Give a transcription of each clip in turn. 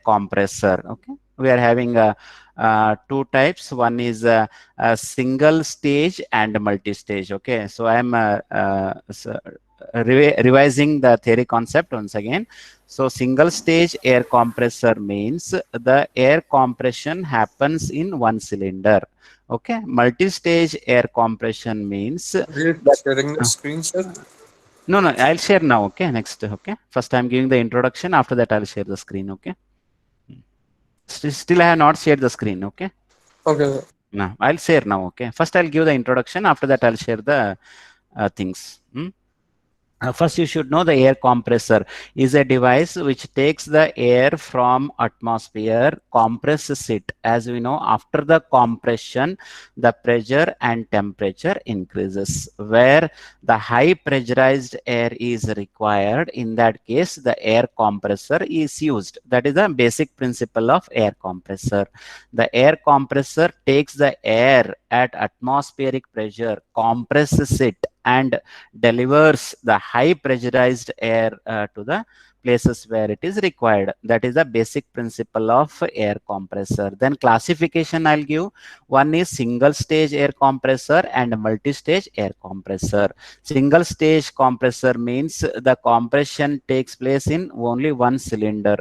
compressor. Okay, we are having two types. One is a single stage and multi-stage. Okay, so I am revising the theory concept once again. So single stage air compressor means the air compression happens in one cylinder. Okay, multi-stage air compression means Are you that sharing the uh, screen, sir? no, no, I'll share now. Okay, next. Okay, first I'm giving the introduction. After that, I'll share the screen. Okay, still I have not shared the screen. Okay, Okay, sir. now I'll share now. Okay, first I'll give the introduction. After that, I'll share the things. First, you should know the air compressor is a device which takes the air from atmosphere, compresses it. As we know, after the compression, the pressure and temperature increases. Where the high pressurized air is required, in that case, the air compressor is used. That is the basic principle of air compressor. The air compressor takes the air at atmospheric pressure, compresses it, and delivers the high pressurized air to the places where it is required. That is the basic principle of air compressor. Then classification I'll give. One is single stage air compressor and multi-stage air compressor. Single stage compressor means the compression takes place in only one cylinder.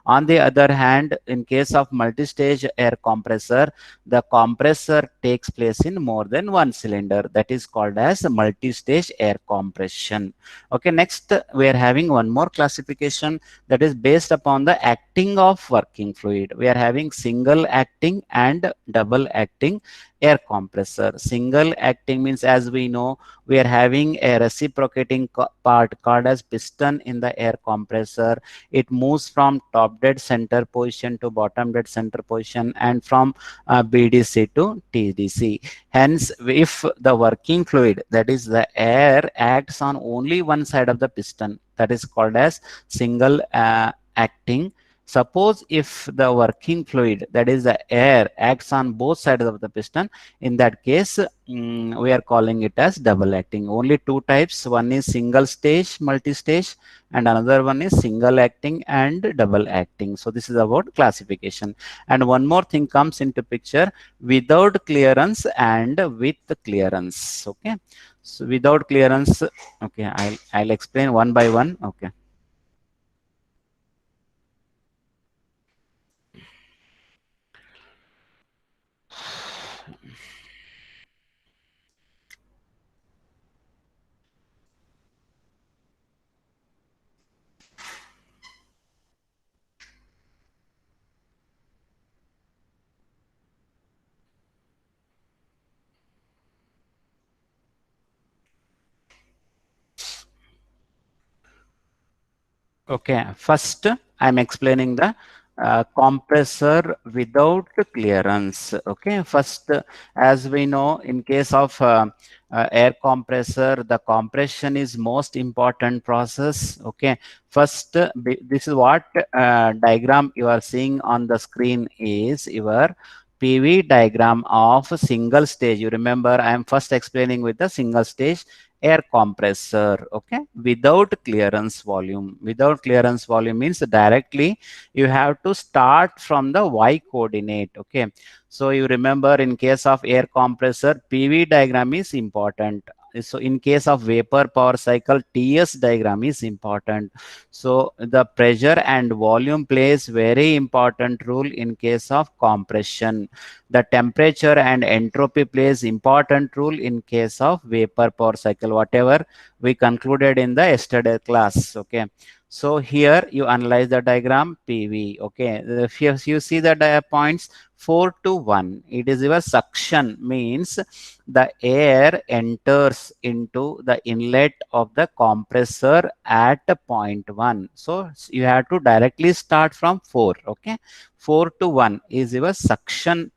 On the other hand, in case of multi-stage air compressor, the compressor takes place in more than one cylinder. That is called as multi-stage air compression. Okay, next we are having one more classification that is based upon the acting of working fluid. We are having single acting and double acting air compressor. Single acting means, as we know, we are having a reciprocating part called as piston in the air compressor. It moves from top dead center position to bottom dead center position, and from BDC to TDC. Hence, if the working fluid, that is the air, acts on only one side of the piston, that is called as single acting. Suppose if the working fluid, that is the air, acts on both sides of the piston, in that case, we are calling it as double acting. Only two types. One is single stage, multi-stage, and another one is single acting and double acting. So this is about classification. And one more thing comes into picture: without clearance and with clearance. Okay, so without clearance, okay, I'll explain one by one. Okay. Okay, first I'm explaining the compressor without clearance. Okay, first, as we know, in case of air compressor, the compression is most important process. Okay, first, this is what diagram you are seeing on the screen is your PV diagram of single stage. You remember, I am first explaining with the single stage air compressor. Okay, without clearance volume. Without clearance volume means directly you have to start from the y coordinate. Okay, so you remember, in case of air compressor, PV diagram is important. So in case of vapor power cycle, TS diagram is important. So the pressure and volume plays very important role in case of compression. The temperature and entropy plays important role in case of vapor power cycle, whatever we concluded in the yesterday class. Okay, so here you analyze the diagram PV. Okay, if you see the points 4 to 1, it is your suction, means the air enters into the inlet of the compressor at point 1. So you have to directly start from 4. Okay, 4 to 1 is your suction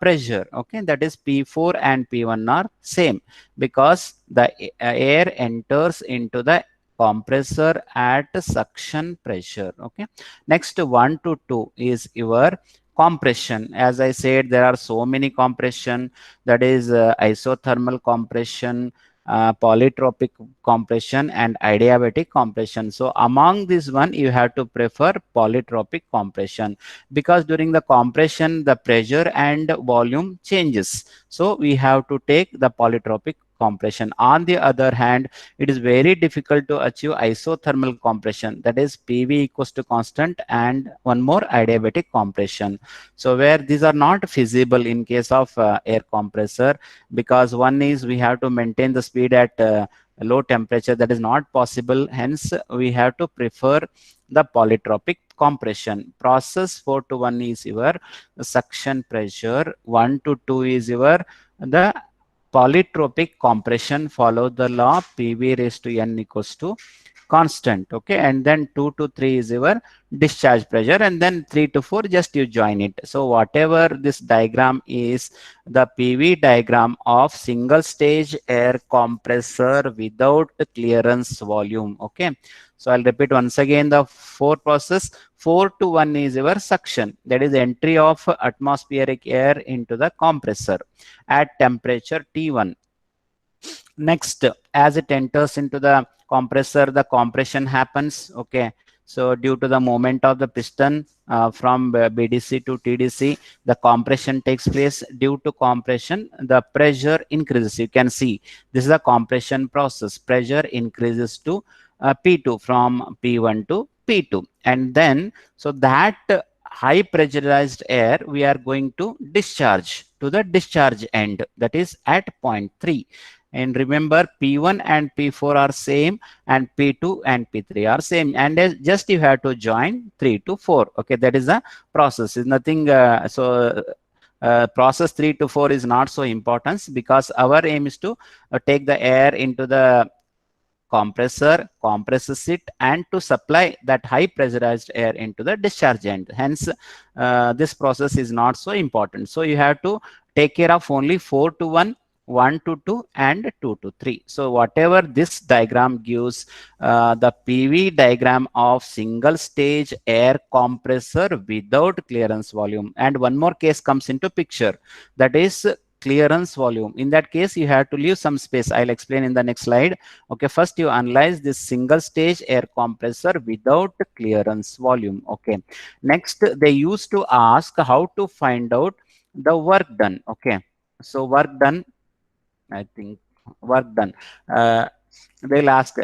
pressure. Okay, that is P4 and P1 are same, because the air enters into the compressor at suction pressure. Okay, next 1 to 2 is your compression. As I said, there are so many compression. That is isothermal compression, polytropic compression and adiabatic compression. So among this one, you have to prefer polytropic compression, because during the compression, the pressure and volume changes. So we have to take the polytropic compression. On the other hand, it is very difficult to achieve isothermal compression, that is PV equals to constant and one more adiabatic compression. So where these are not feasible in case of air compressor, because one is we have to maintain the speed at low temperature, that is not possible. Hence we have to prefer the polytropic compression. Process 4 to 1 is your suction pressure, 1 to 2 is your the polytropic compression. Follow the law, PV raised to n equals to constant. Okay, and then 2 to 3 is your discharge pressure, and then 3 to 4 just you join it. So whatever this diagram is, the PV diagram of single stage air compressor without clearance volume. Okay, so I'll repeat once again the four process. 4 to 1 is your suction, that is entry of atmospheric air into the compressor at temperature T1. Next, as it enters into the compressor, the compression happens. Okay, so due to the movement of the piston from BDC to TDC, the compression takes place. Due to compression, the pressure increases. You can see this is a compression process. Pressure increases to P2 from P1 to P2, and then so that high pressurized air we are going to discharge to the discharge end, that is at point 3. And remember, P1 and P4 are same, and P2 and P3 are same, and just you have to join 3 to 4. Okay, that is the process. Is nothing. Process 3 to 4 is not so important, because our aim is to take the air into the compressor, compresses it, and to supply that high pressurized air into the discharge end. Hence, this process is not so important. So you have to take care of only 4 to 1, 1 to 2, and 2 to 3. So whatever this diagram gives, the PV diagram of single stage air compressor without clearance volume. And one more case comes into picture, that is clearance volume. In that case, you have to leave some space. I'll explain in the next slide. Okay, first you analyze this single stage air compressor without clearance volume. Okay, next they used to ask how to find out the work done. Okay, so work done, I think work done. They'll ask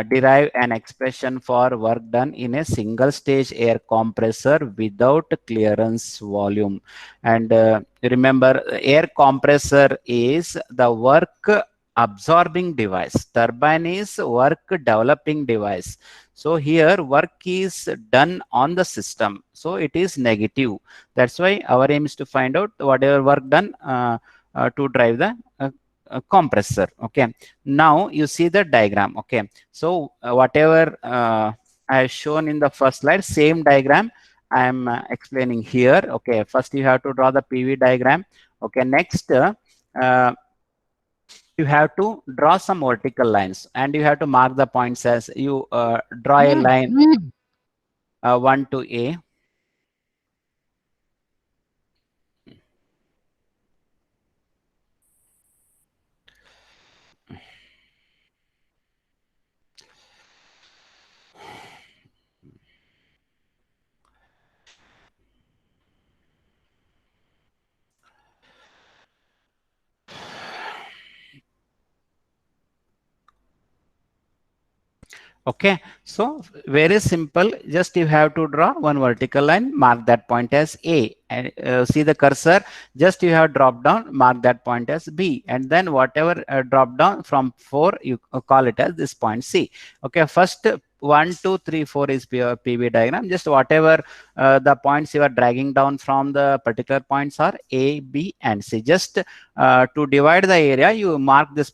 derive an expression for work done in a single stage air compressor without clearance volume. And remember, air compressor is the work absorbing device, turbine is work developing device. So here work is done on the system, so it is negative. That's why our aim is to find out whatever work done to drive the compressor. Okay, now you see the diagram. Okay, so whatever I have shown in the first slide, same diagram I am explaining here. Okay, first you have to draw the PV diagram. Okay, next you have to draw some vertical lines, and you have to mark the points as you draw a line 1 to A. Okay, so very simple. Just you have to draw one vertical line, mark that point as A, and see the cursor. Just you have drop down, mark that point as B, and then whatever drop down from 4, you call it as this point C. Okay, first 1, 2, 3, 4 is PV diagram. Just whatever the points you are dragging down from the particular points are A, B, and C. Just to divide the area, you mark this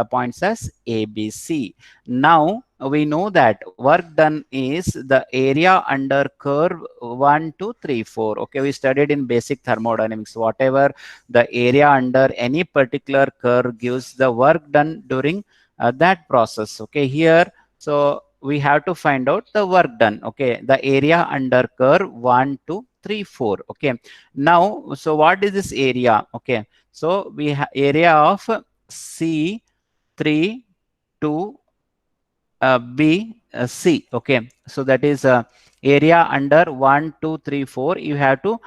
points as A, B, C. Now we know that work done is the area under curve 1, 2, 3, 4. Okay, we studied in basic thermodynamics. Whatever the area under any particular curve gives the work done during that process. Okay, here, so we have to find out the work done. Okay, the area under curve 1, 2, 3, 4. Okay, now, so what is this area? Okay, so we have area of C3 to B C. Okay, so that is area under 1 2 3 4. You have to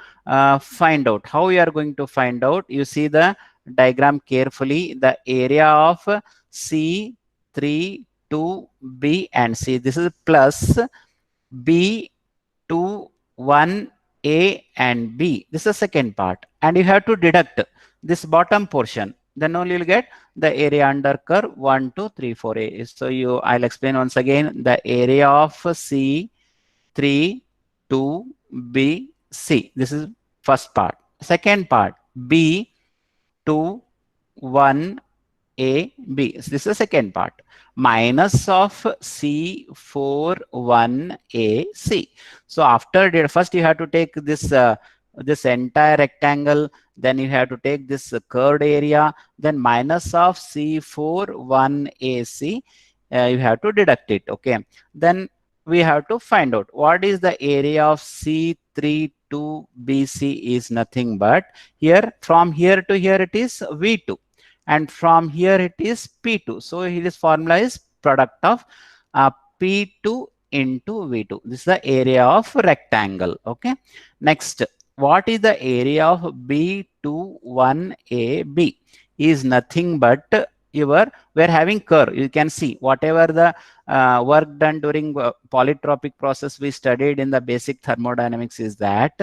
find out. How you are going to find out? You see the diagram carefully. The area of C 3 2 B and C, this is plus B 2 1 A and B. This is the second part, and you have to deduct this bottom portion. Then only you'll get the area under curve 1 2 3 4 A. So I'll explain once again. The area of C 3 2 B C. This is first part. Second part, B 2 1 A B. So this is the second part. Minus of C4 1 A C. So after that, first you have to take this this entire rectangle, then you have to take this curved area, then minus of C4 1 AC, you have to deduct it. Okay, then we have to find out what is the area of C3 to BC is nothing but here, from here to here it is V2, and from here it is P2. So this formula is product of P2 into V2. This is the area of rectangle. Okay. Next, what is the area of B21AB? Is nothing but we're having curve. You can see whatever the work done during polytropic process we studied in the basic thermodynamics is that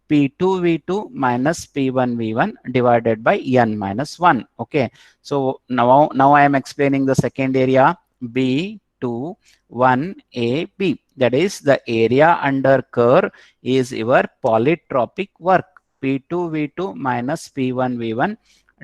P2V2 minus P1V1 divided by N minus 1. Okay. So now I am explaining the second area, B21AB. That is the area under curve is your polytropic work, P2V2 minus P1V1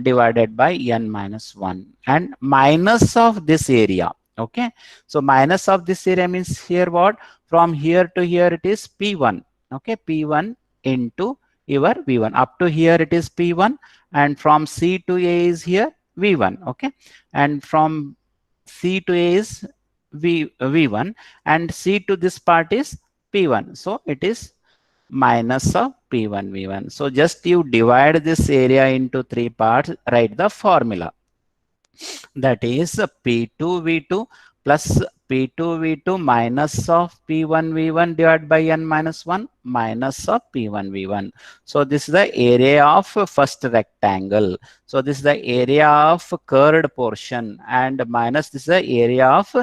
divided by N minus 1, and minus of this area. Okay. So minus of this area means here what? From here to here it is P1. Okay. P1 into your V1. Up to here it is P1, and from C to A is here V1. Okay. And from C to A is V1, and C to this part is P1. So it is minus of P1 V1. So just you divide this area into three parts, write the formula. That is P2 V2 plus P2 V2 minus of P1 V1 divided by N minus 1 minus of P1 V1. So this is the area of first rectangle. So this is the area of curved portion, and minus this is the area of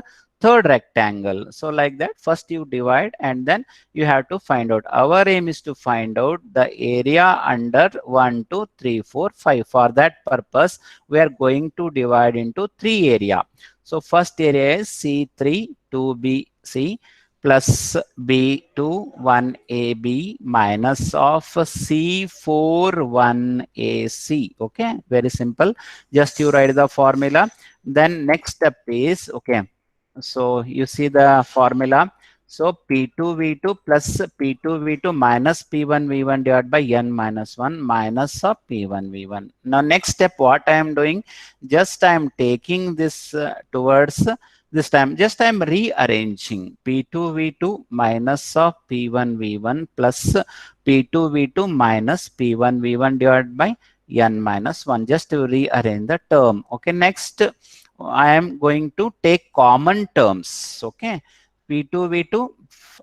third rectangle. So like that, first you divide and then you have to find out. Our aim is to find out the area under 1 2 3 4 5. For that purpose we are going to divide into three area. So first area is C3 2BC plus B2 1AB minus of C4 1AC. Okay, very simple. Just you write the formula. Then next step is, okay, so you see the formula. So P2V2 plus P2V2 minus P1V1 divided by N minus 1 minus of P1V1. Now next step, what I am doing, just I am taking this towards this time, just I am rearranging P2V2 minus of P1V1 plus P2V2 minus P1V1 divided by N minus 1, just to rearrange the term. Okay, next I am going to take common terms. Okay, P2 V2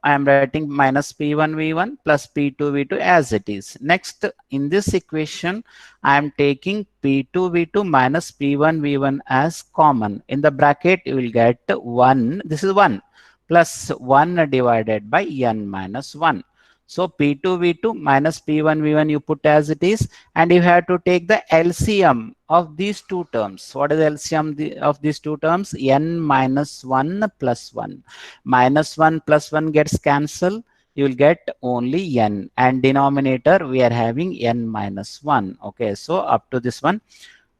I am writing minus P1 V1 plus P2 V2 as it is. Next, in this equation I am taking P2 V2 minus P1 V1 as common. In the bracket you will get 1, this is 1 plus 1 divided by N minus 1. So P2 V2 minus P1 V1 you put as it is, and you have to take the LCM of these two terms. What is the LCM of these two terms? N minus 1 plus 1. Minus 1 plus 1 gets cancelled. You will get only N, and denominator we are having N minus 1. Okay, so up to this one,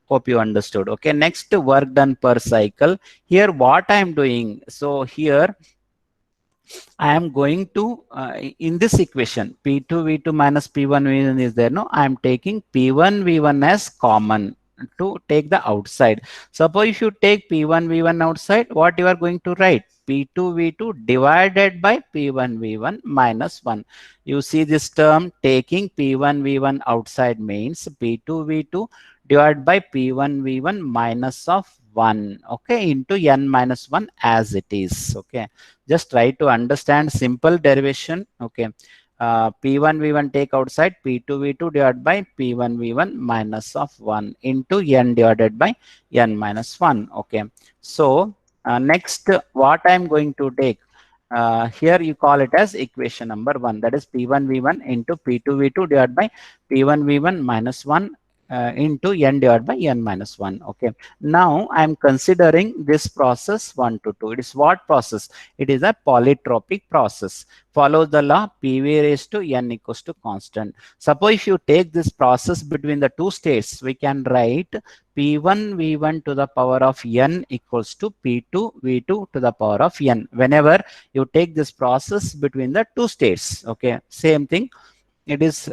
hope you understood. Okay, next, work done per cycle. Here what I am doing, so here I am going to, in this equation, P2 V2 minus P1 V1 is there. No, I am taking P1 V1 as common to take the outside. Suppose if you take P1 V1 outside, what you are going to write? P2 V2 divided by P1 V1 minus 1. You see this term, taking P1 V1 outside means P2 V2 divided by P1 V1 minus of 1, okay, into n minus 1 as it is. Okay, just try to understand simple derivation. Okay, P1 V1 take outside, P2 V2 divided by P1 V1 minus of 1 into n divided by n minus 1. Okay, so next what I am going to take, here you call it as equation number 1, that is P1 V1 into P2 V2 divided by P1 V1 minus 1 into n divided by n minus 1. Okay, now I am considering this process 1 to 2. It is what process? It is a polytropic process. Follow the law, PV raised to n equals to constant. Suppose if you take this process between the two states, we can write P1 V1 to the power of n equals to P2 V2 to the power of n. Whenever you take this process between the two states, okay, same thing, it is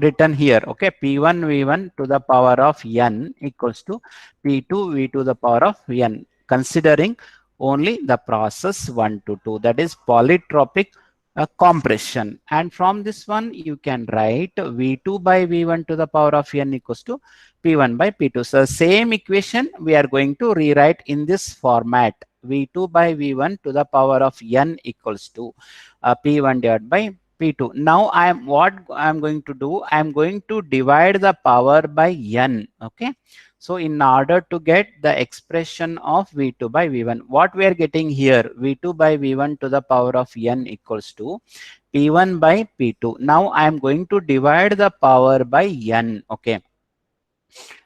written here. Okay, P1 V1 to the power of n equals to P2 V to the power of n, considering only the process 1 to 2, that is polytropic compression. And from this one you can write V2 by V1 to the power of n equals to P1 by P2. So same equation we are going to rewrite in this format, V2 by V1 to the power of n equals to P1 divided by P2. Now what I'm going to do, I'm going to divide the power by n. Okay, so in order to get the expression of V2 by V1, what we are getting here, V2 by V1 to the power of n equals to P1 by P2. Now I am going to divide the power by n. Okay,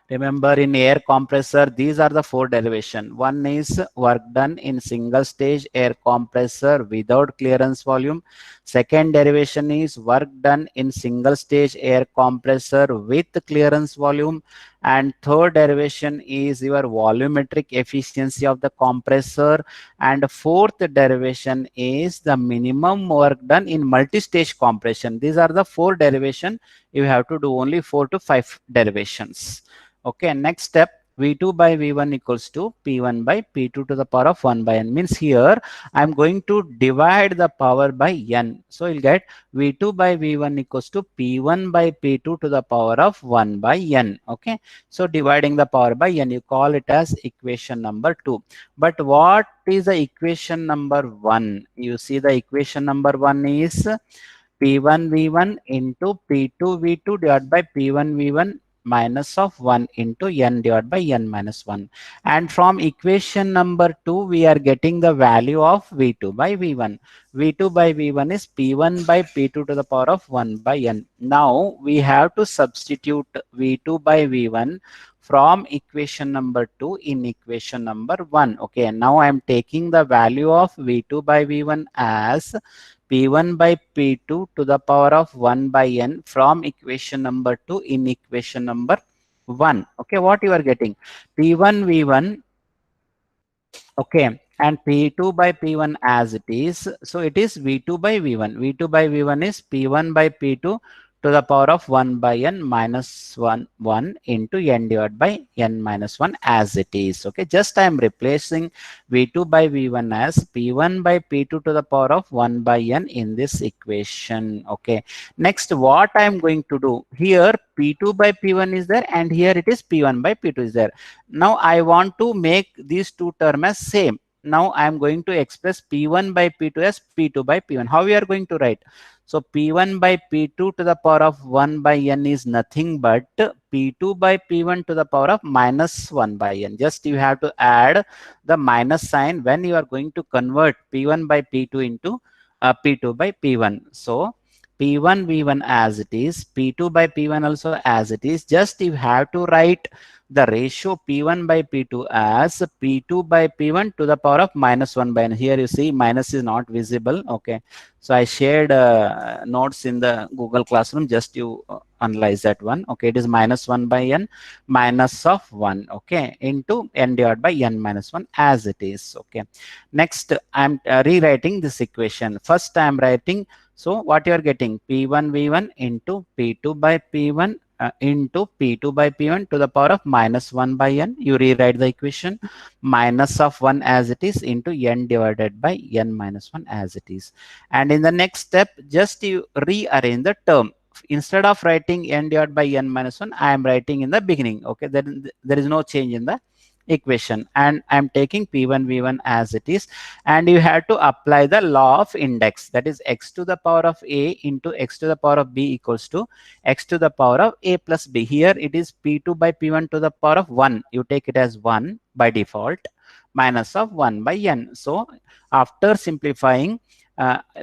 remember in air compressor, these are the four derivation. One is work done in single stage air compressor without clearance volume. Second derivation is work done in single stage air compressor with clearance volume. And third derivation is your volumetric efficiency of the compressor. And fourth derivation is the minimum work done in multi-stage compression. These are the four derivation. You have to do only 4 to 5 derivations. Okay, next step, V2 by V1 equals to P1 by P2 to the power of 1 by n. Means here I'm going to divide the power by n. So you'll get V2 by V1 equals to P1 by P2 to the power of 1 by n. Okay, so dividing the power by n, you call it as equation number 2. But what is the equation number 1? You see the equation number 1 is P1 V1 into P2 V2 divided by P1 V1 minus of 1 into n divided by n minus 1. And from equation number 2, we are getting the value of V2 by V1. V2 by V1 is P1 by P2 to the power of 1 by n. Now we have to substitute V2 by V1 from equation number 2 in equation number 1. Okay, now I am taking the value of V2 by V1 as P1 by P2 to the power of 1 by n from equation number 2 in equation number 1. Okay, what you are getting? P1 V1, okay, and P2 by P1 as it is. So it is V2 by V1. V2 by V1 is P1 by P2 to the power of 1 by n minus 1 into n divided by n minus 1 as it is. Okay, just I am replacing V2 by V1 as P1 by P2 to the power of 1 by n in this equation. Okay, next what I am going to do, here P2 by P1 is there and here it is P1 by P2 is there. Now I want to make these two terms as same. Now I am going to express P1 by P2 as P2 by P1. How we are going to write? So P1 by P2 to the power of 1 by n is nothing but P2 by P1 to the power of minus 1 by n. Just you have to add the minus sign when you are going to convert P1 by P2 into P2 by P1. So P1 V1 as it is, P2 by P1 also as it is. Just you have to write the ratio P1 by P2 as P2 by P1 to the power of minus 1 by n. Here you see minus is not visible. Okay, so I shared notes in the Google Classroom. Just you analyze that one. Okay, it is minus 1 by n minus of 1. Okay, into n divided by n minus 1 as it is. Okay, next I'm rewriting this equation. First I am writing, so what you are getting, P1 V1 into P2 by P1 into P2 by P1 to the power of minus 1 by n. You rewrite the equation, minus of 1 as it is into n divided by n minus 1 as it is. And in the next step, just you rearrange the term. instead of writing n divided by n minus 1, I am writing in the beginning. Okay, there is no change in the equation, and I'm taking P1 V1 as it is, and you have to apply the law of index, that is x to the power of a into x to the power of b equals to x to the power of a plus b. Here it is P2 by P1 to the power of 1, you take it as 1 by default, minus of 1 by n. So after simplifying,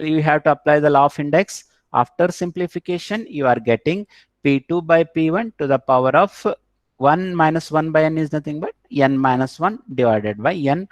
you have to apply the law of index. After simplification, you are getting P2 by P1 to the power of 1 minus 1 by n is nothing but n minus 1 divided by n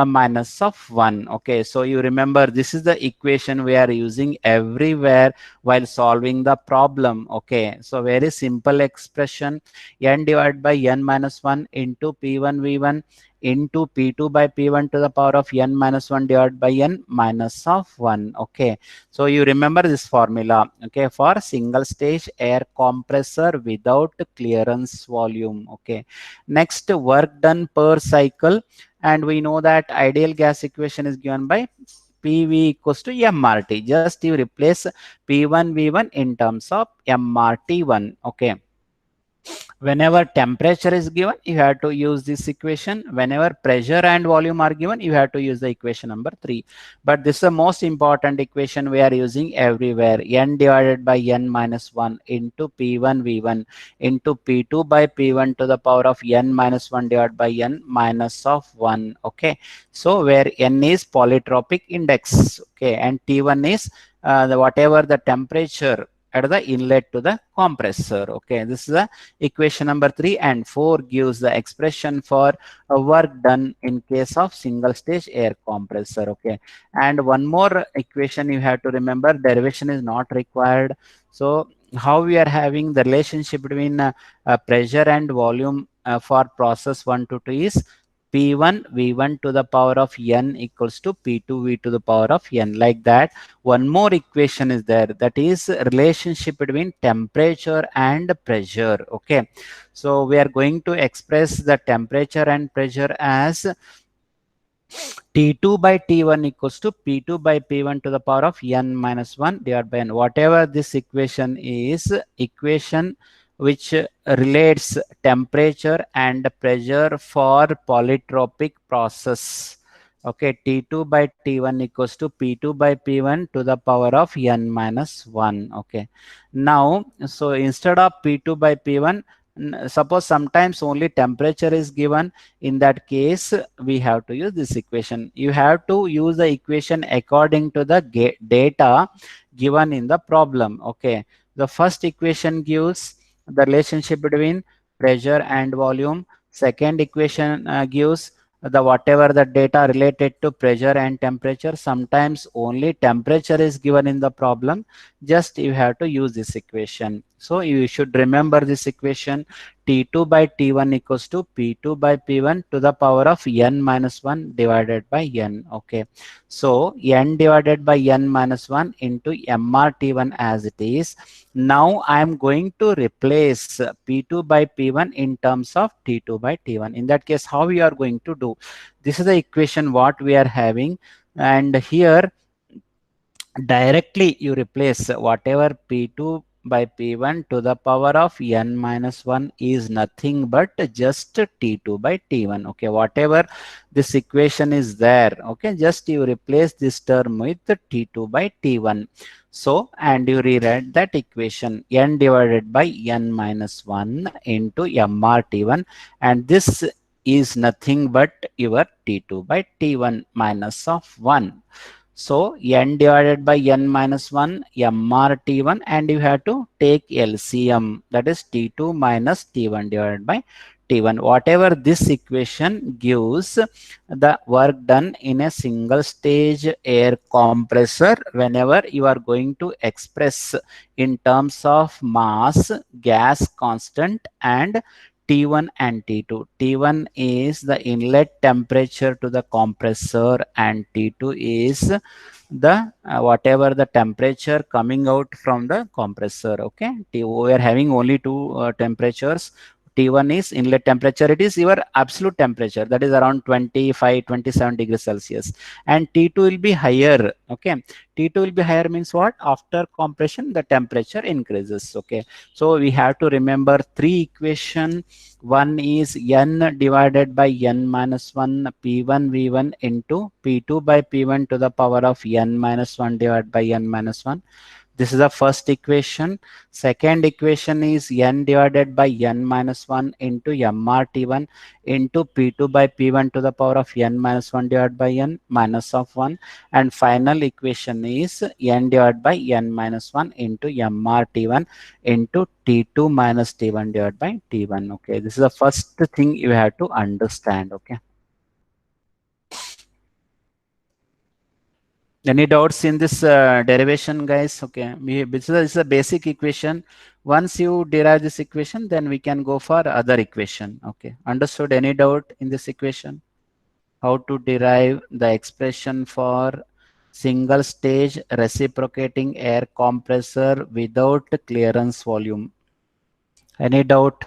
minus of 1. Okay, so you remember this is the equation we are using everywhere while solving the problem. Okay, so very simple expression, n divided by n minus 1 into P1 V1 into P2 by P1 to the power of n minus 1 divided by n minus of 1. Okay, so you remember this formula. Okay, for single stage air compressor without clearance volume. Okay, next, work done per cycle, and we know that ideal gas equation is given by PV equals to MRT. Just you replace P1 V1 in terms of MRT1. Okay, whenever temperature is given, you have to use this equation. Whenever pressure and volume are given, you have to use the equation number 3. But this is the most important equation we are using everywhere. N divided by n minus 1 into P1 V1 into P2 by P1 to the power of n minus 1 divided by n minus of 1. Okay, so where n is polytropic index, okay, and T1 is whatever the temperature at the inlet to the compressor. Okay, this is the equation number 3, and 4 gives the expression for work done in case of single stage air compressor. Okay, and one more equation you have to remember, derivation is not required. So how we are having the relationship between pressure and volume for process 1 to 2 is P1 V1 to the power of n equals to P2 V to the power of n. Like that, one more equation is there, that is relationship between temperature and pressure. Okay, so we are going to express the temperature and pressure as T2 by T1 equals to P2 by P1 to the power of n minus 1 divided by n. Whatever this equation is, equation which relates temperature and pressure for polytropic process. Okay, T2 by T1 equals to P2 by P1 to the power of n minus 1. Okay, now, so instead of P2 by P1, suppose sometimes only temperature is given, in that case we have to use this equation. You have to use the equation according to the data given in the problem. Okay, the first equation gives the relationship between pressure and volume. Second equation gives the whatever the data related to pressure and temperature. Sometimes only temperature is given in the problem, just you have to use this equation. So you should remember this equation, T2 by T1 equals to P2 by P1 to the power of n minus 1 divided by n. Okay, so n divided by n minus 1 into MRT1 as it is. Now I am going to replace P2 by P1 in terms of T2 by T1. In that case, how we are going to do? This is the equation what we are having, and here directly you replace whatever P2 by P1 to the power of n minus 1 is nothing but just T2 by T1. Okay, whatever this equation is there, okay, just you replace this term with T2 by T1. So, and you rewrite that equation, n divided by n minus 1 into MRT1, and this is nothing but your T2 by T1 minus of 1. So n divided by n minus 1 MRT1, and you have to take LCM, that is T2 minus T1 divided by T1. Whatever this equation gives the work done in a single stage air compressor whenever you are going to express in terms of mass, gas constant, and T1 and T2. T1 is the inlet temperature to the compressor, and T2 is the whatever the temperature coming out from the compressor. Okay, we are having only two temperatures, T1 is inlet temperature. It is your absolute temperature, that is around 25, 27 degrees Celsius. And T2 will be higher. Okay. T2 will be higher means what? After compression, the temperature increases. Okay. So we have to remember three equation. One is N divided by N minus 1 P1 V1 into P2 by P1 to the power of N minus 1 divided by N minus 1. This is the first equation. Second equation is N divided by N minus 1 into MRT1 into P2 by P1 to the power of N minus 1 divided by N minus of 1. And final equation is N divided by N minus 1 into MRT1 into T2 minus T1 divided by T1. Okay, this is the first thing you have to understand. Okay. Any doubts in this derivation, guys? Okay, this is a basic equation. Once you derive this equation, then we can go for other equation. Okay, understood? Any doubt in this equation? How to derive the expression for single stage reciprocating air compressor without clearance volume? Any doubt?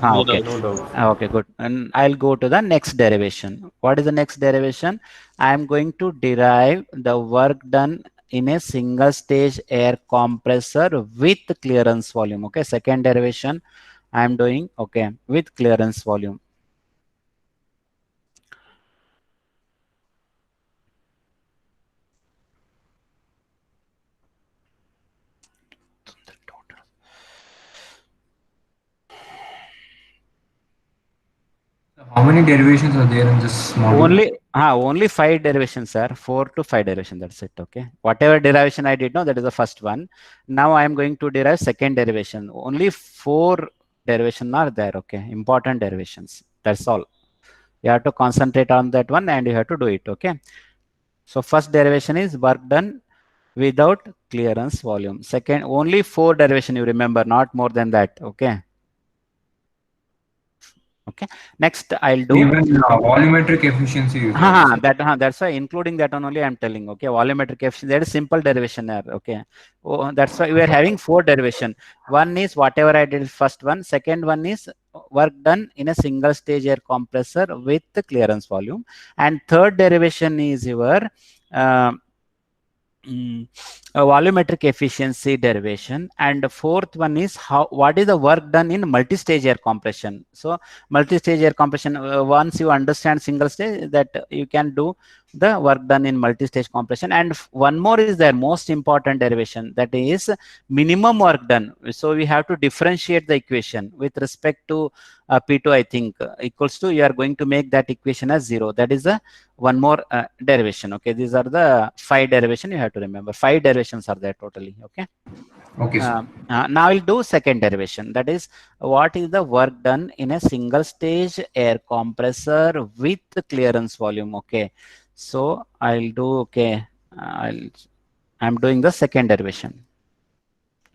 No Okay. doubt. No doubt. Okay, good. And I'll go to the next derivation. What is the next derivation? I'm going to derive the work done in a single stage air compressor with clearance volume. Okay, second derivation I'm doing, okay, with clearance volume. How many derivations are there in this module? Only 5 derivations, sir. 4 to 5 derivation. That's it. Okay. Whatever derivation I did know, that is the first one. Now I am going to derive second derivation. Only 4 derivation are there. Okay. Important derivations. That's all. You have to concentrate on that one and you have to do it. Okay. So first derivation is work done without clearance volume. Second, only 4 derivation you remember, not more than that. Okay. Okay. Next, I'll do Even volumetric efficiency is also. that's why including that one only I'm telling. Okay, volumetric efficiency, that is simple derivation there. Okay, that's why we are having 4 derivation. One is whatever I did first one. Second one is work done in a single stage air compressor with the clearance volume, and third derivation is your uh, a volumetric efficiency derivation, and the fourth one is what is the work done in multi-stage air compression. So multi-stage air compression, once you understand single stage, that you can do the work done in multi-stage compression. And one more is there, most important derivation, that is minimum work done. So we have to differentiate the equation with respect to P2, I think, equals to, you are going to make that equation as 0. That is a one more derivation. Okay, these are the 5 derivation you have to remember. 5 derivations are there totally. Okay. Okay, sir. Now I'll do second derivation, that is what is the work done in a single stage air compressor with clearance volume. Okay, so I'll do, okay, I'm doing the second derivation.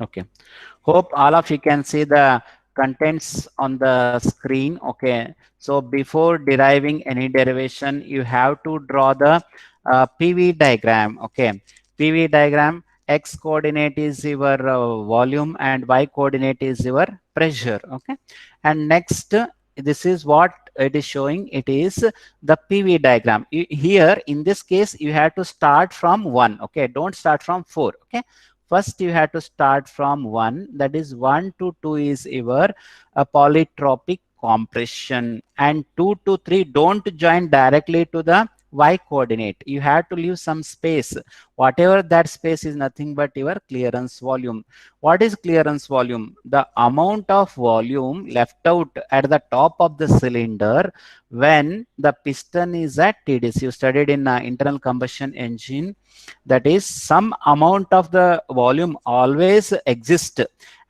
Okay, hope all of you can see the contents on the screen. Okay, so before deriving any derivation, you have to draw the PV diagram. Okay, PV diagram, x coordinate is your volume and y coordinate is your pressure. Okay, and next, this is what it is showing. It is the PV diagram. Here in this case, you have to start from 1. Okay, don't start from 4. Okay, first you have to start from 1, that is 1 to 2 is your polytropic compression, and 2 to 3 don't join directly to the y coordinate. You have to leave some space. Whatever that space is nothing but your clearance volume. What is clearance volume? The amount of volume left out at the top of the cylinder when the piston is at TDC. You studied in internal combustion engine, that is some amount of the volume always exists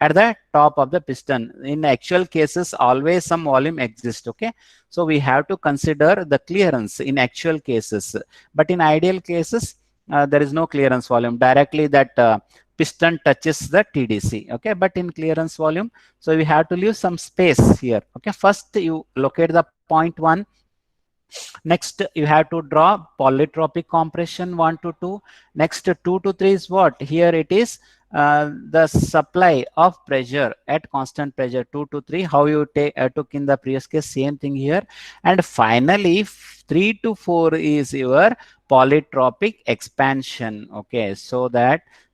at the top of the piston. In actual cases, always some volume exists. Okay, so we have to consider the clearance in actual cases, but in ideal cases there is no clearance volume directly, that piston touches the TDC. Okay, but in clearance volume, so we have to leave some space here. Okay, first you locate the point 1. Next, you have to draw polytropic compression 1 to 2. Next, 2 to 3 is what? Here it is the supply of pressure at constant pressure 2 to 3, how you took in the previous case, same thing here. And finally 3 to 4 is your polytropic expansion. Okay, so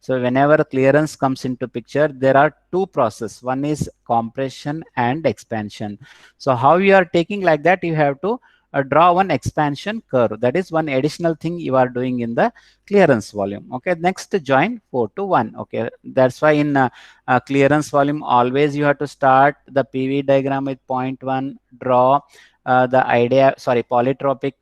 whenever clearance comes into picture, there are two processes. One is compression and expansion. So how you are taking like that, you have to draw one expansion curve. That is one additional thing you are doing in the clearance volume. Okay, next join 4 to 1. Okay, that's why in clearance volume always you have to start the PV diagram with point 1, draw the idea, sorry, polytropic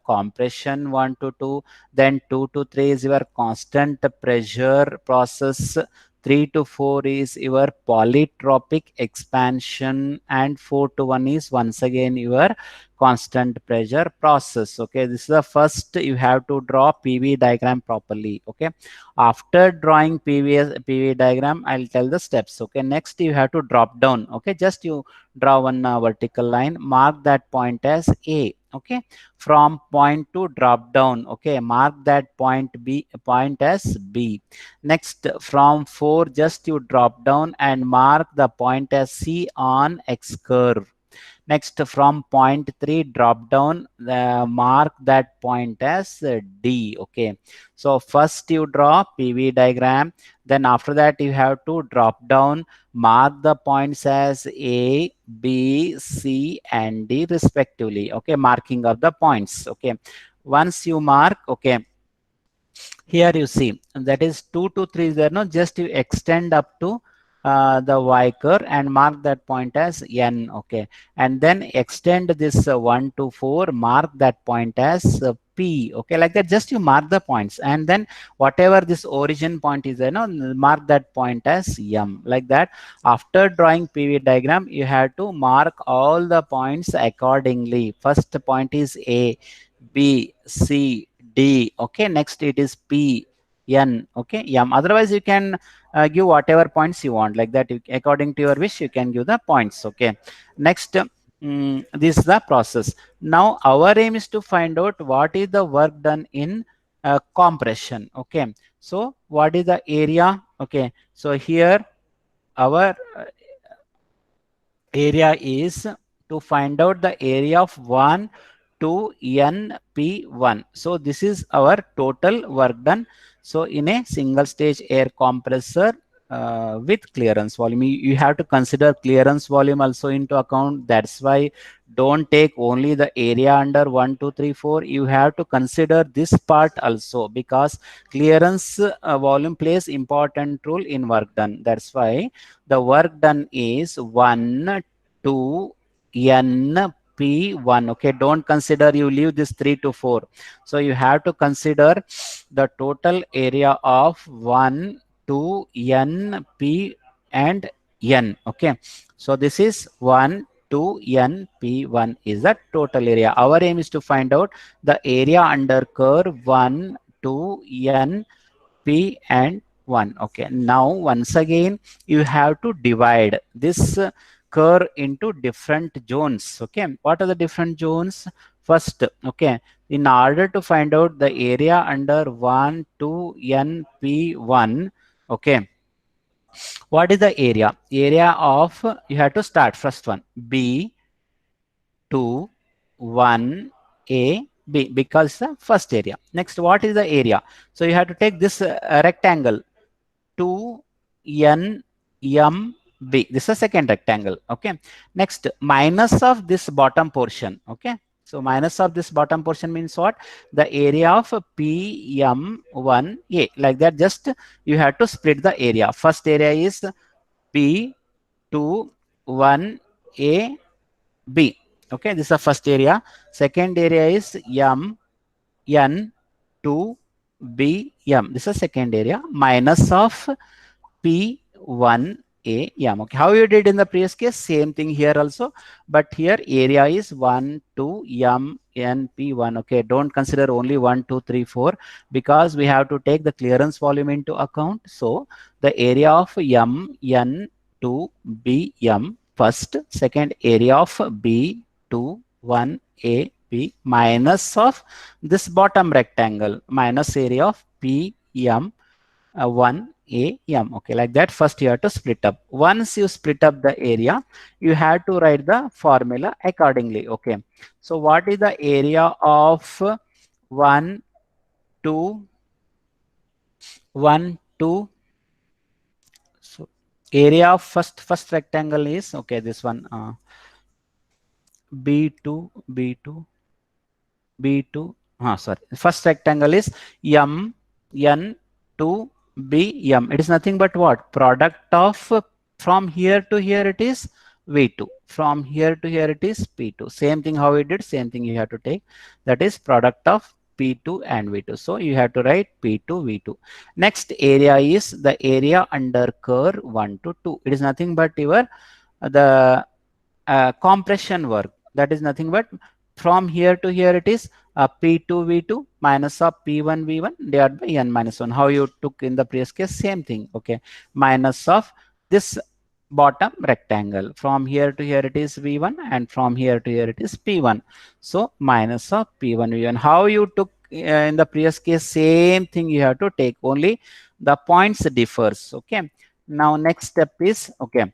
compression 1 to 2, then 2 to 3 is your constant pressure process, 3 to 4 is your polytropic expansion, and 4 to 1 is once again your constant pressure process. Okay, this is the first, you have to draw PV diagram properly. Okay, after drawing PV diagram, I'll tell the steps. Okay, next you have to drop down. Okay, just you draw one vertical line, mark that point as A. Okay, from point to drop down. Okay, mark that point as B. Next, from 4, just you drop down and mark the point as C on X curve. Next, from point 3, drop down, mark that point as D. Okay, so first you draw PV diagram, then after that you have to drop down, mark the points as A, B, C and D respectively. Okay, marking of the points. Okay, once you mark, okay, here you see that is 2 to 3 is there, no, just you extend up to the Y curve and mark that point as N. Okay, and then extend this 1 to 4, mark that point as P. Okay, like that, just you mark the points, and then whatever this origin point is there, no, mark that point as M. Like that, after drawing PV diagram, you have to mark all the points accordingly. First point is A, B, C, D. Okay, next it is P, N. Okay, M. Otherwise you can give whatever points you want, like that, according to your wish you can give the points. Okay, next, this is the process. Now our aim is to find out what is the work done in compression. Okay, so what is the area? Okay, so here our area is to find out the area of 1 to NP1. So this is our total work done. So in a single stage air compressor with clearance volume, you have to consider clearance volume also into account. That's why don't take only the area under 1, 2, 3, 4. You have to consider this part also, because clearance volume plays important role in work done. That's why the work done is 1 to NP1. Okay, don't consider, you leave this 3 to 4. So you have to consider the total area of 1 to NP and N. Okay, so this is 1 to NP1 is the total area. Our aim is to find out the area under curve 1 to NP and 1. Okay, now once again you have to divide this curve into different zones. Okay, what are the different zones? First, okay, in order to find out the area under 1 to NP1, okay, what is the area? Area of, you have to start first one, B 2 1 A B, because the first area. Next, what is the area? So you have to take this rectangle 2 N M B. This is a second rectangle. Okay. Next, minus of this bottom portion. Okay. So minus of this bottom portion means what? The area of PM1A. Like that, just you have to split the area. First area is P2 1A B. Okay, this is the first area. Second area is M N 2 B M. This is the second area, minus of P1 A M. Okay, how you did in the previous case? Same thing here also, but here area is 1 2 M N P1. Okay, don't consider only 1 2 3 4, because we have to take the clearance volume into account. So the area of M N 2 B M first, second area of B 2 1 A B, minus of this bottom rectangle, minus area of P M 1 A M. Okay, like that. First you have to split up. Once you split up the area, you have to write the formula accordingly. Okay, so what is the area of 1 2 1 2? So area of first rectangle is, okay, this one, B2 B2 B2. Sorry, first rectangle is M N 2 B M. It is nothing but what? Product of from here to here it is V2. From here to here it is P2. Same thing how we did, same thing you have to take. That is product of P2 and V2. So you have to write P2 V2. Next area is the area under curve 1 to 2. It is nothing but your the compression work. That is nothing but from here to here it is P2 V2 minus of P1 V1 divided by N minus 1. How you took in the previous case, same thing. Okay, minus of this bottom rectangle. From here to here it is V1 and from here to here it is P1. So minus of P1 V1. How you took in the previous case, same thing you have to take, only the points differs. Okay, now next step is, okay,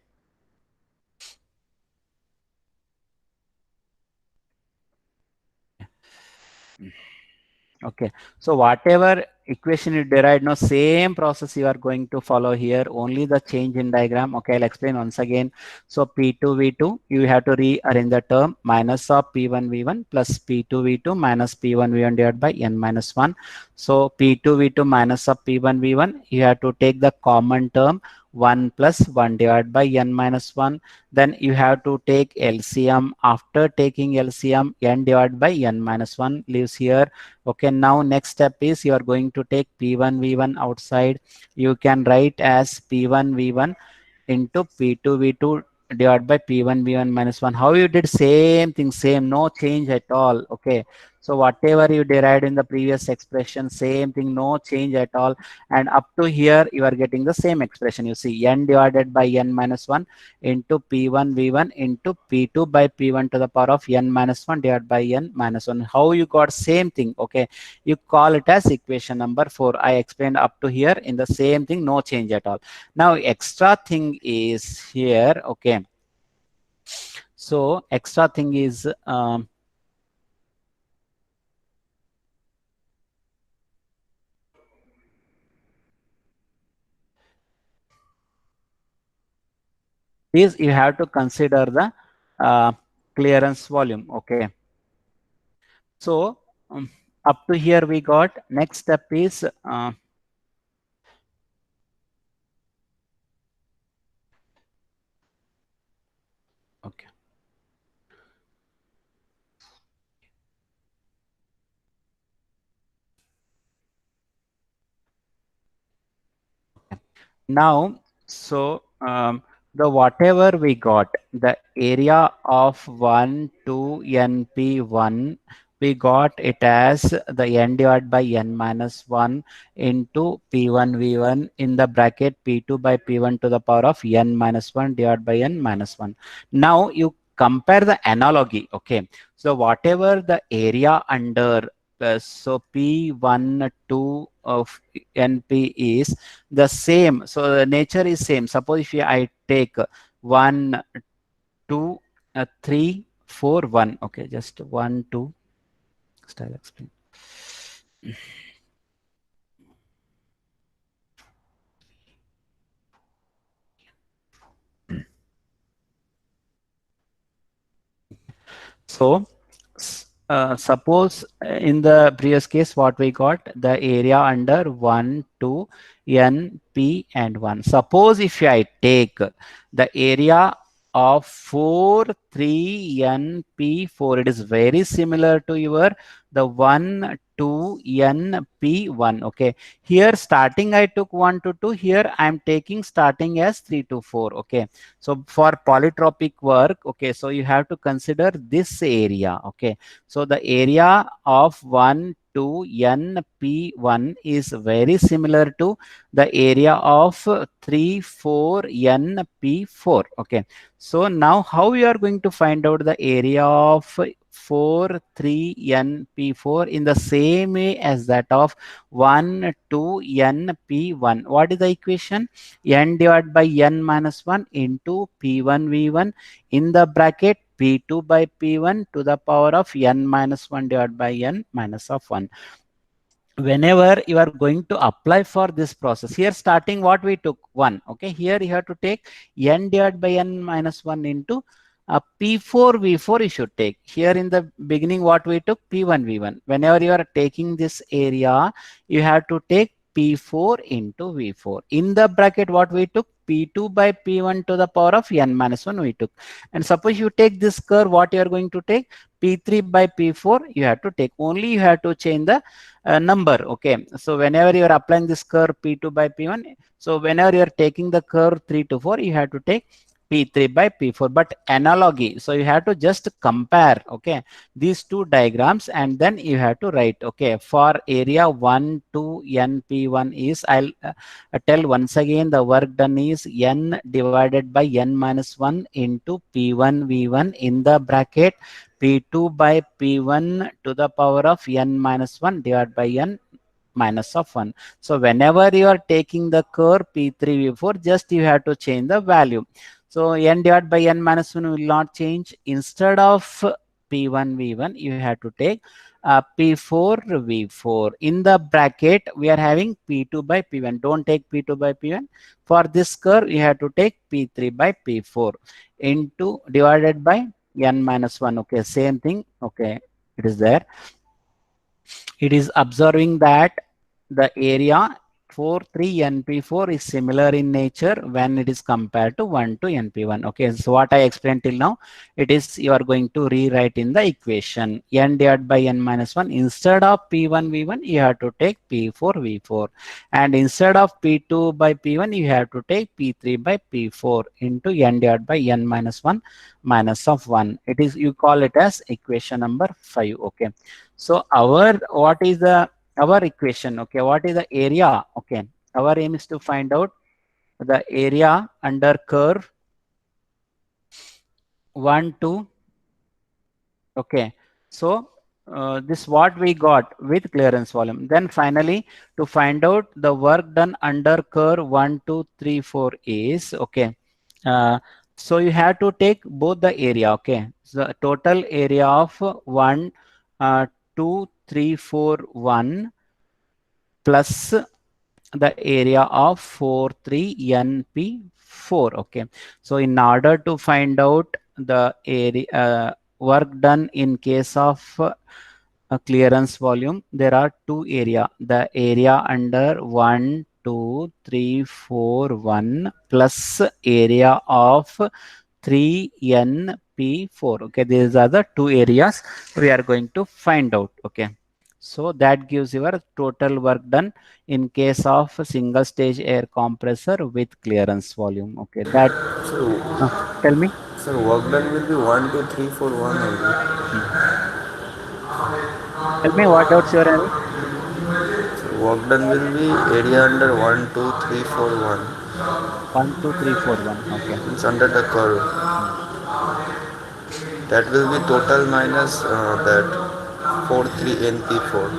okay, so whatever equation you derived, no, same process you are going to follow here, only the change in diagram. Okay, I'll explain once again. So P2 V2, you have to rearrange the term minus of P1 V1 plus P2 V2 minus P1 V1 divided by N minus 1. So P2 V2 minus of P1 V1, you have to take the common term 1 plus 1 divided by N minus 1. Then you have to take LCM. After taking LCM, N divided by N minus 1 leaves here. Okay, now next step is you are going to take P1 V1 outside. You can write as P1 V1 into P2 V2 divided by P1 V1 minus 1. How you did, same thing, same, no change at all. Okay, so whatever you derived in the previous expression, same thing, no change at all. And up to here you are getting the same expression. You see N divided by N minus 1 into P1 V1 into P2 by P1 to the power of N minus 1 divided by N minus 1. How you got, same thing. Okay, you call it as equation number 4. I explained up to here in the same thing, no change at all. Now extra thing is here. Okay, so extra thing is is you have to consider the clearance volume. Okay, so up to here we got. Next step is okay, now so the whatever we got, the area of 1 to NP1, we got it as the N divided by N minus 1 into P1 V1 in the bracket P2 by P1 to the power of N minus 1 divided by N minus 1. Now you compare the analogy. Okay, so whatever the area under so P1 2 of NP is the same, so the nature is same. Suppose if I take 1 2 3 4 1. Okay, just 1 2 style explain. So suppose in the previous case what we got, the area under 1 2 N P and 1. Suppose if I take the area of 4 3 N P 4, it is very similar to your the 1 2 N P 1. Okay, here starting I took 1 to 2, here I am taking starting as 3 to 4. Okay, so for polytropic work, okay, so you have to consider this area. Okay, so the area of 1 2 NP1 is very similar to the area of 3 4 NP4. Okay, so now how you are going to find out the area of 4 3 n p4 in the same way as that of 1 2 n p1. What is the equation? N divided by n minus 1 into p1 v1 in the bracket p2 by p1 to the power of n minus 1 divided by n minus of 1. Whenever you are going to apply for this process, here starting what we took 1, okay, here you have to take n divided by n minus 1 into p4 v4 you should take. Here in the beginning what we took p1 v1. Whenever you are taking this area, you have to take p4 into v4. In the bracket what we took p2 by p1 to the power of n minus 1 we took. And suppose you take this curve, what you are going to take p3 by p4 you have to take. Only you have to change the number. Okay, so whenever you are applying this curve p2 by p1, so whenever you are taking the curve 3 to 4, you have to take p3 by p4. But analogy, so you have to just compare, okay, these two diagrams, and then you have to write, okay, for area 1 to n p1 is, I'll tell once again, the work done is n divided by n minus 1 into p1 v1 in the bracket p2 by p1 to the power of n minus 1 divided by n minus of 1. So whenever you are taking the curve p3 v4, just you have to change the value. So n divided by n minus 1 will not change. Instead of p1 v1, you have to take p4 v4. In the bracket, we are having p2 by p1. Don't take p2 by p1. For this curve, you have to take p3 by p4 into divided by n minus 1. Okay, same thing. Okay, it is there. It is observing that the area 4 3 np4 is similar in nature when it is compared to 1 to np1. Okay, so what I explained till now, it is you are going to rewrite in the equation n divided by n minus 1. Instead of p1 v1, you have to take p4 v4, and instead of p2 by p1, you have to take p3 by p4 into n divided by n minus 1 minus of 1. It is, you call it as equation number 5. Okay, so our equation, okay, what is the area? Okay, our aim is to find out the area under curve 1 2. Okay, so this what we got with clearance volume. Then finally, to find out the work done under curve 1 2 3 4 is, okay, so you have to take both the area. Okay, so the total area of 1 2 3 4 1 plus the area of 4 3 np4. Okay, so in order to find out the area work done in case of clearance volume, there are two area, the area under 1 2 3 4 1 plus area of 3 np4. Okay, these are the two areas we are going to find out. Okay, so that gives your total work done in case of a single stage air compressor with clearance volume. Okay, that So, tell me. sir, work done will be 1, 2, 3, 4, 1 only. Tell me what doubts you are having. So, work done will be area under 1, 2, 3, 4, 1. 1 2 3 4 1. Okay. It's under the curve. Hmm. That will be total minus that 4, 3 NP4.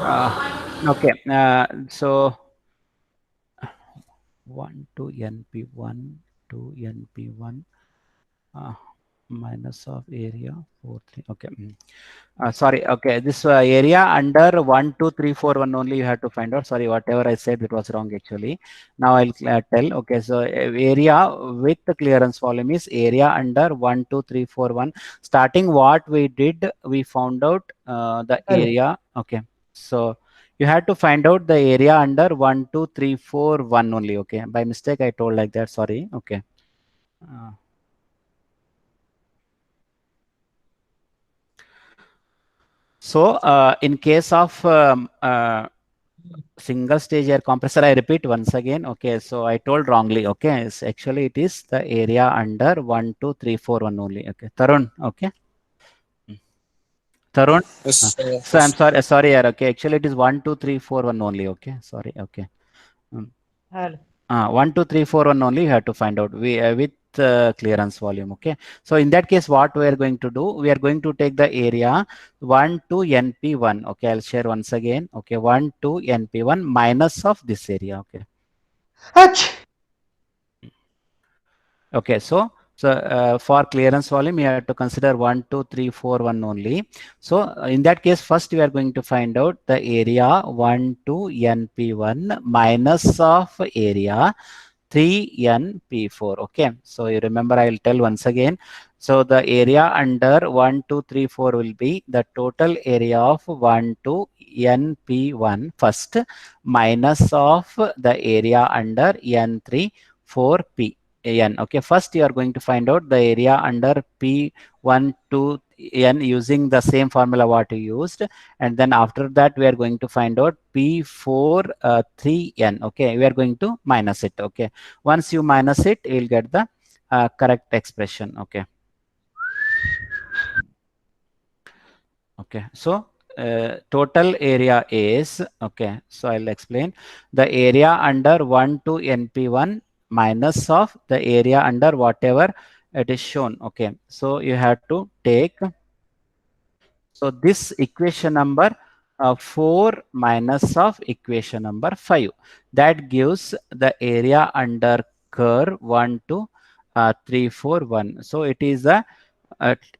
Uh, okay. So 1 to np1 to np1 minus of area 4 3. Okay. Sorry. Okay. This area under 1 2 3 4 1 only you have to find out. Sorry, whatever I said, it was wrong actually. Now I'll tell. Okay. So area with the clearance volume is area under 1 2 3 4 1. Starting what we did, we found out the area. Okay. So you had to find out the area under 1 2 3 4 1 only. Okay. By mistake, I told like that. Sorry. Okay. So in case of single stage air compressor, I repeat once again. Okay, so I told wrongly. Okay, so actually it is the area under 1 2 3 4 1 only. Okay, Tarun. Okay, Tarun. Yes, So I'm yes. sorry. Yeah, okay, actually it is 1 2 3 4 1 only. Okay, sorry. Okay. Hello. 1, 2, 3, 4, 1 only you have to find out with clearance volume. Okay. So in that case, what we are going to do, we are going to take the area 1 to NP1. Okay. I'll share once again. Okay. 1 to NP1 minus of this area. Okay. Okay. So for clearance volume, you have to consider 1, 2, 3, 4, 1 only. So in that case, first we are going to find out the area 1 to NP1 minus of area 3NP4. Okay. So you remember, I'll tell once again. So the area under 1, 2, 3, 4 will be the total area of 1 to NP1 first minus of the area under N3 4P. N. Okay, first you are going to find out the area under P1 to N using the same formula what you used, and then after that we are going to find out P4 3N. Okay, we are going to minus it. Okay, once you minus it, you will get the correct expression. Okay. Okay, so total area is, okay, so I'll explain the area under 1 to NP1 minus of the area under whatever it is shown. Okay, so you have to take, so this equation number 4 minus of equation number 5, that gives the area under curve 1 to 3, 4, 1. So it is the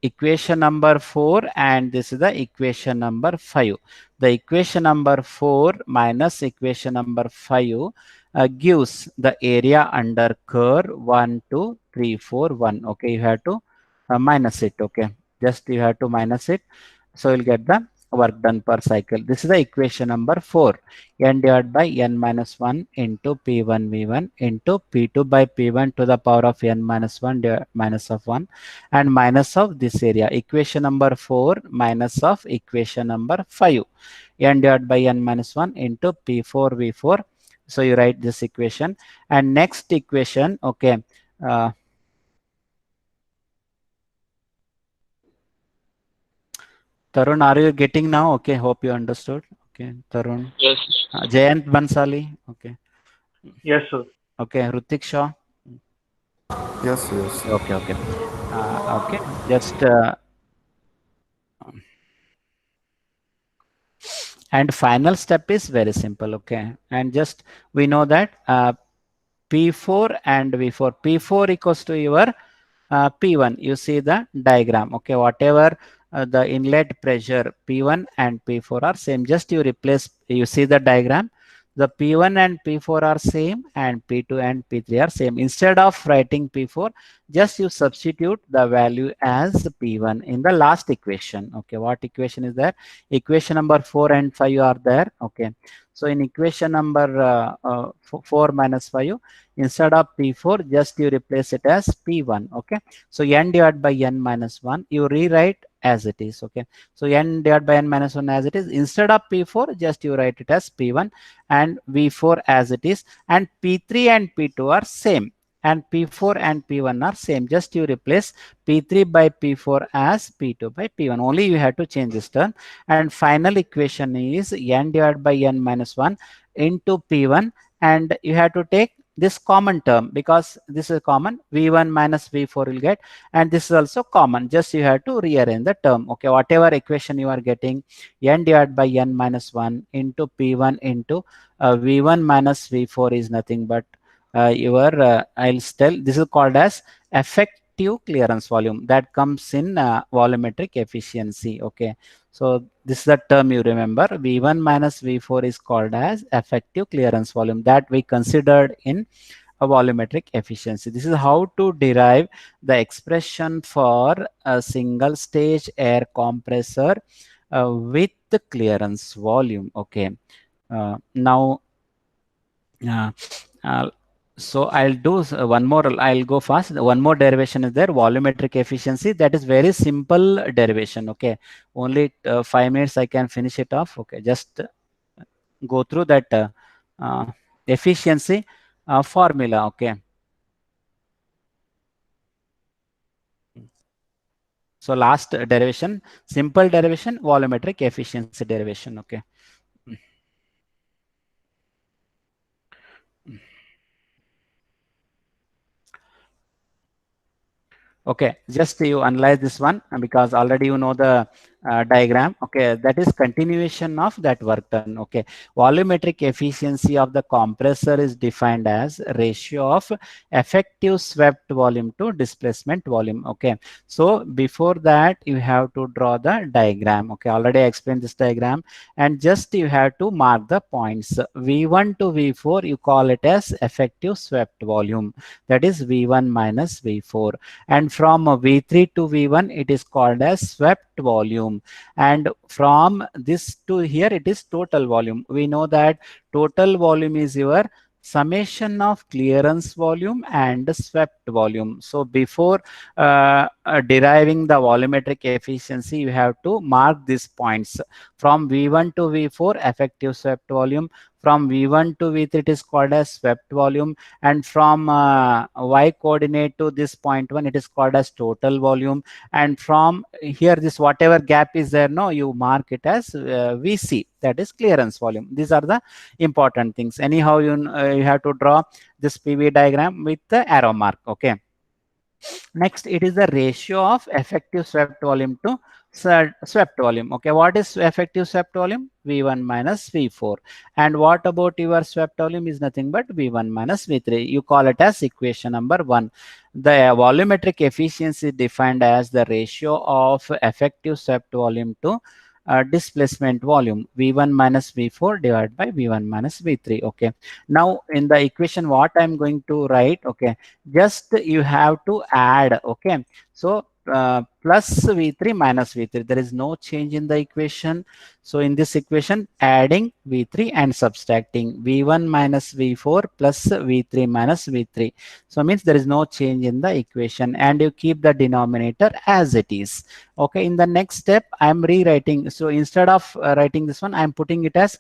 equation number 4 and this is the equation number 5. The equation number 4 minus equation number 5 gives the area under curve 1, 2, 3, 4, 1. Okay, you have to minus it. Okay, just you have to minus it. So you'll get the work done per cycle. This is the equation number 4. N divided by N minus 1 into P1 V1 into P2 by P1 to the power of N minus 1 minus of 1 and minus of this area. Equation number 4 minus of equation number 5. N divided by N minus 1 into P4 V4. So you write this equation, and next equation, okay. Tarun, are you getting now? Okay, hope you understood. Okay, Tarun. Yes. Jayant Bansali. Okay. Yes, sir. Okay, Hrutik Shaw. Yes, yes. Okay, okay. Okay, just and final step is very simple. Okay, and just we know that P4 and V4. P4 equals to your P1. You see the diagram. Okay, whatever the inlet pressure P1 and P4 are same. Just you replace. You see the diagram. The P1 and P4 are same, and P2 and P3 are same. Instead of writing P4, just you substitute the value as P1 in the last equation. Okay, what equation is there? Equation number 4 and 5 are there. Okay, so in equation number 4 minus 5, instead of P4, just you replace it as P1. Okay, so N divided by N minus 1, you rewrite as it is. Okay, so N divided by N minus 1 as it is. Instead of P4, just you write it as P1 and V4 as it is, and P3 and P2 are same, and P4 and P1 are same. Just you replace P3 by P4 as P2 by P1. Only you have to change this term. And final equation is N divided by N minus 1 into P1, and you have to take this common term because this is common. V1 minus V4 will get, and this is also common. Just you have to rearrange the term. Okay, whatever equation you are getting, N divided by N minus 1 into P1 into V1 minus V4 is nothing but your I'll tell this is called as effective clearance volume, that comes in volumetric efficiency. Okay, so this is the term you remember. V1 minus V4 is called as effective clearance volume, that we considered in a volumetric efficiency. This is how to derive the expression for a single stage air compressor with the clearance volume. Okay, now so I'll do one more. I'll go fast. One more derivation is there, volumetric efficiency. That is very simple derivation. Okay, only 5 minutes I can finish it off. Okay, just go through that efficiency formula. Okay, so last derivation, simple derivation, volumetric efficiency derivation. Okay. Okay, just you analyze this one because already you know the diagram. Okay, that is continuation of that work done. Okay, volumetric efficiency of the compressor is defined as ratio of effective swept volume to displacement volume. Okay, so before that you have to draw the diagram. Okay, already I explained this diagram, and just you have to mark the points. V1 to V4 you call it as effective swept volume, that is V1 minus V4, and from V3 to V1 it is called as swept volume, and from this to here it is total volume. We know that total volume is your summation of clearance volume and swept volume. So before deriving the volumetric efficiency, you have to mark these points. From V1 to V4 effective swept volume, from V1 to V3 it is called as swept volume, and from y coordinate to this point 1 it is called as total volume, and from here this whatever gap is there, no, you mark it as VC, that is clearance volume. These are the important things. Anyhow, you have to draw this PV diagram with the arrow mark. Okay, next it is the ratio of effective swept volume to swept volume. Okay, what is effective swept volume? V1 minus V4. And what about your swept volume is nothing but V1 minus V3. You call it as equation number 1. The volumetric efficiency is defined as the ratio of effective swept volume to displacement volume, V1 minus V4 divided by V1 minus V3. Okay, now in the equation what I'm going to write, okay, just you have to add. Okay, so plus V3 minus V3, there is no change in the equation. So in this equation, adding V3 and subtracting V1 minus V4 plus V3 minus V3, so means there is no change in the equation, and you keep the denominator as it is. Okay, in the next step I am rewriting. So instead of writing this one, I am putting it as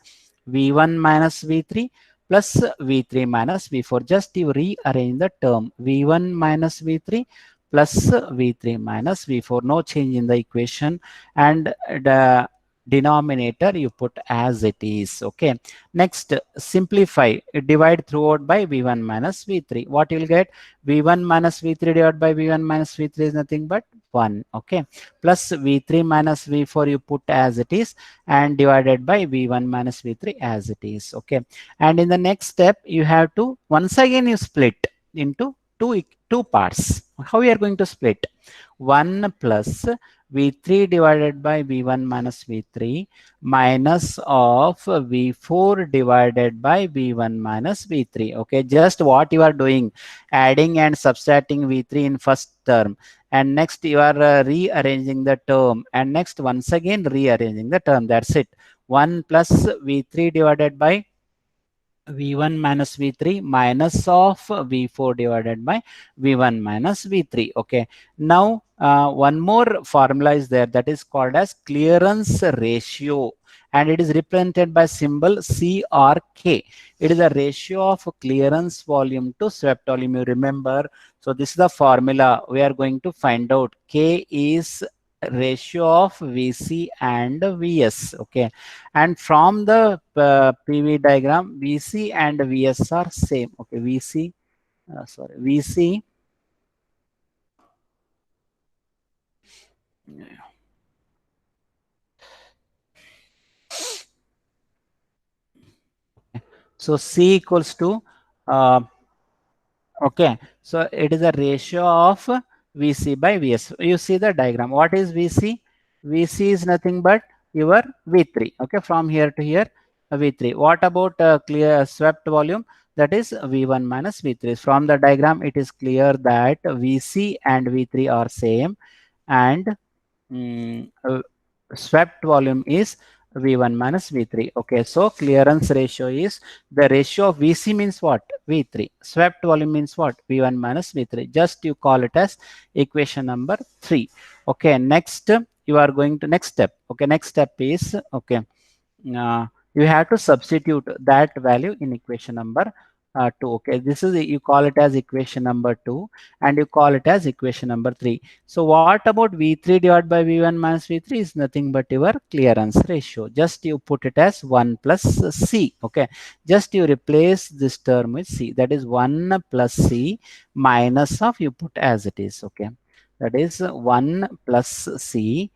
V1 minus V3 plus V3 minus V4. Just you rearrange the term, V1 minus V3 plus V3 minus V4. No change in the equation, and the denominator you put as it is. Okay, next simplify, divide throughout by V1 minus V3. What you will get? V1 minus V3 divided by V1 minus V3 is nothing but 1. Okay, plus V3 minus V4 you put as it is, and divided by V1 minus V3 as it is. Okay, and in the next step you have to once again you split into two parts. How we are going to split? 1 plus V3 divided by V1 minus V3 minus of V4 divided by V1 minus V3. Okay, just what you are doing, adding and subtracting V3 in first term, and next you are rearranging the term, and next once again rearranging the term. That's it. 1 plus V3 divided by V1 minus V3 minus of V4 divided by V1 minus V3. Okay, now one more formula is there, that is called as clearance ratio, and it is represented by symbol CRK. It is a ratio of clearance volume to swept volume, you remember. So this is the formula we are going to find out. K is ratio of VC and VS. Okay, and from the PV diagram, VC and VS are same. Okay, VC so C equals to okay, so it is a ratio of VC by VS. You see the diagram. What is VC? VC is nothing but your V3. Okay, from here to here, V3. What about clear swept volume? That is V1 minus V3. From the diagram, it is clear that VC and V3 are same, and swept volume is V1 minus V3. Okay, so clearance ratio is the ratio of VC means what? V3. Swept volume means what? V1 minus V3. Just you call it as equation number 3. Okay, next you are going to next step. Okay, next step is okay. You have to substitute that value in equation number 2. Okay, this is you call it as equation number 2, and you call it as equation number 3. So what about V3 divided by V1 minus V3 is nothing but your clearance ratio. Just you put it as 1 plus C. Okay, just you replace this term with C, that is 1 plus C minus of you put as it is. Okay, that is 1 plus C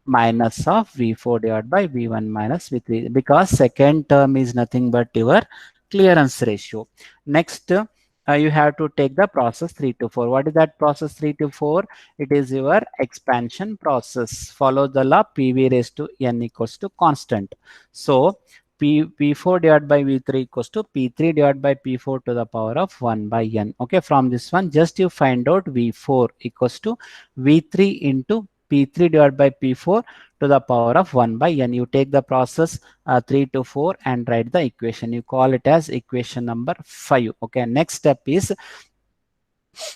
minus of V4 divided by V1 minus V3, because second term is nothing but your clearance ratio. Next, you have to take the process 3 to 4. What is that process 3 to 4? It is your expansion process. Follow the law, PV raised to N equals to constant. So P4 divided by V3 equals to P3 divided by P4 to the power of 1 by N. Okay, from this one, just you find out V4 equals to V3 into P3 divided by P4 to the power of 1 by N. You take the process 3 to 4 and write the equation. You call it as equation number 5. Okay, next step is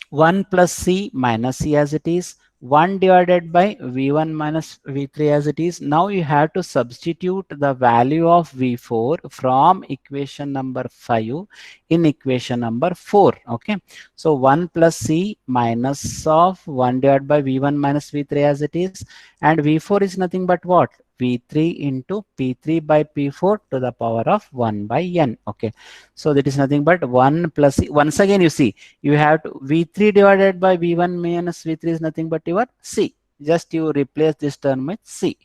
1 plus C minus C as it is, 1 divided by V1 minus V3 as it is. Now you have to substitute the value of V4 from equation number 5 in equation number 4. Okay, so 1 plus C minus of 1 divided by V1 minus V3 as it is, and V4 is nothing but what? V3 into P3 by P4 to the power of 1 by N. Okay, so that is nothing but 1 plus C. Once again, you see, you have to V3 divided by V1 minus V3 is nothing but your C. Just you replace this term with C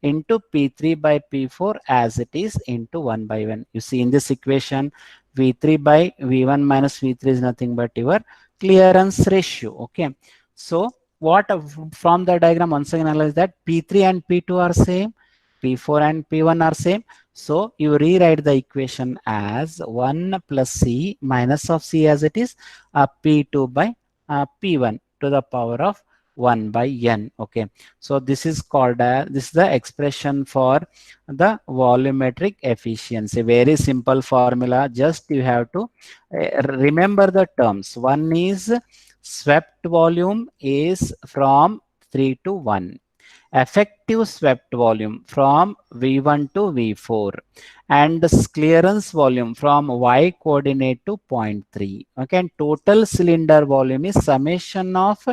into P3 by P4 as it is into 1 by 1. You see, in this equation, V3 by V1 minus V3 is nothing but your clearance ratio. Okay, so what from the diagram, once again analyze that P3 and P2 are same, P4 and P1 are same. So you rewrite the equation as 1 plus C minus of C as it is, P2 by P1 to the power of 1 by N. Okay, so this is called this is the expression for the volumetric efficiency. Very simple formula. Just you have to remember the terms. One is swept volume is from 3 to 1. Effective swept volume from V1 to V4, and clearance volume from Y coordinate to 0.3. Okay, and total cylinder volume is summation of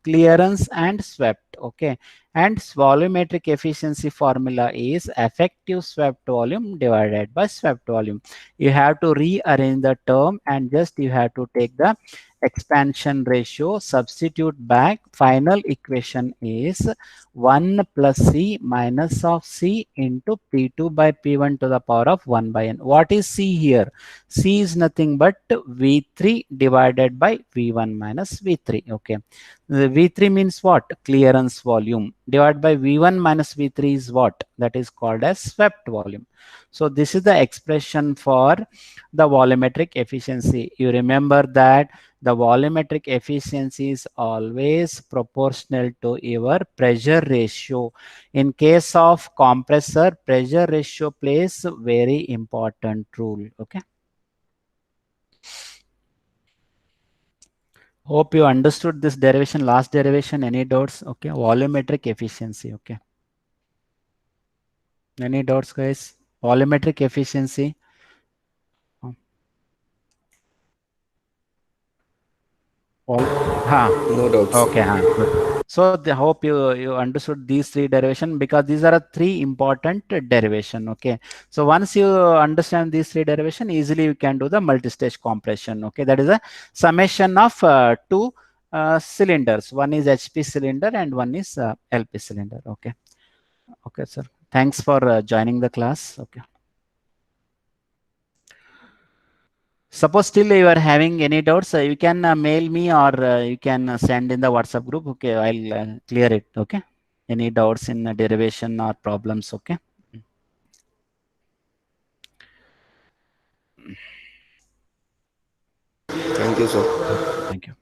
clearance and swept. Okay, and volumetric efficiency formula is effective swept volume divided by swept volume. You have to rearrange the term and just you have to take the expansion ratio, substitute back. Final equation is 1 plus C minus of C into P2 by P1 to the power of 1 by N. What is C here? C is nothing but V3 divided by V1 minus V3. Okay, the V3 means what? Clearance volume divided by V1 minus V3 is what? That is called as swept volume. So this is the expression for the volumetric efficiency. You remember that the volumetric efficiency is always proportional to your pressure ratio. In case of compressor, pressure ratio plays very important role. Okay, hope you understood this derivation, last derivation. Any doubts? Okay, volumetric efficiency. Okay, any doubts, guys? Volumetric efficiency. No doubts. Okay, good. So I hope you understood these three derivation, because these are three important derivation. Okay, so once you understand these three derivation, easily you can do the multi-stage compression. Okay, that is a summation of two cylinders. One is HP cylinder and one is LP cylinder. Okay, okay, sir. Thanks for joining the class. Okay. Suppose still you are having any doubts, you can mail me, or you can send in the WhatsApp group. Okay, I'll clear it. Okay, any doubts in derivation or problems? Okay. Thank you, sir. Thank you.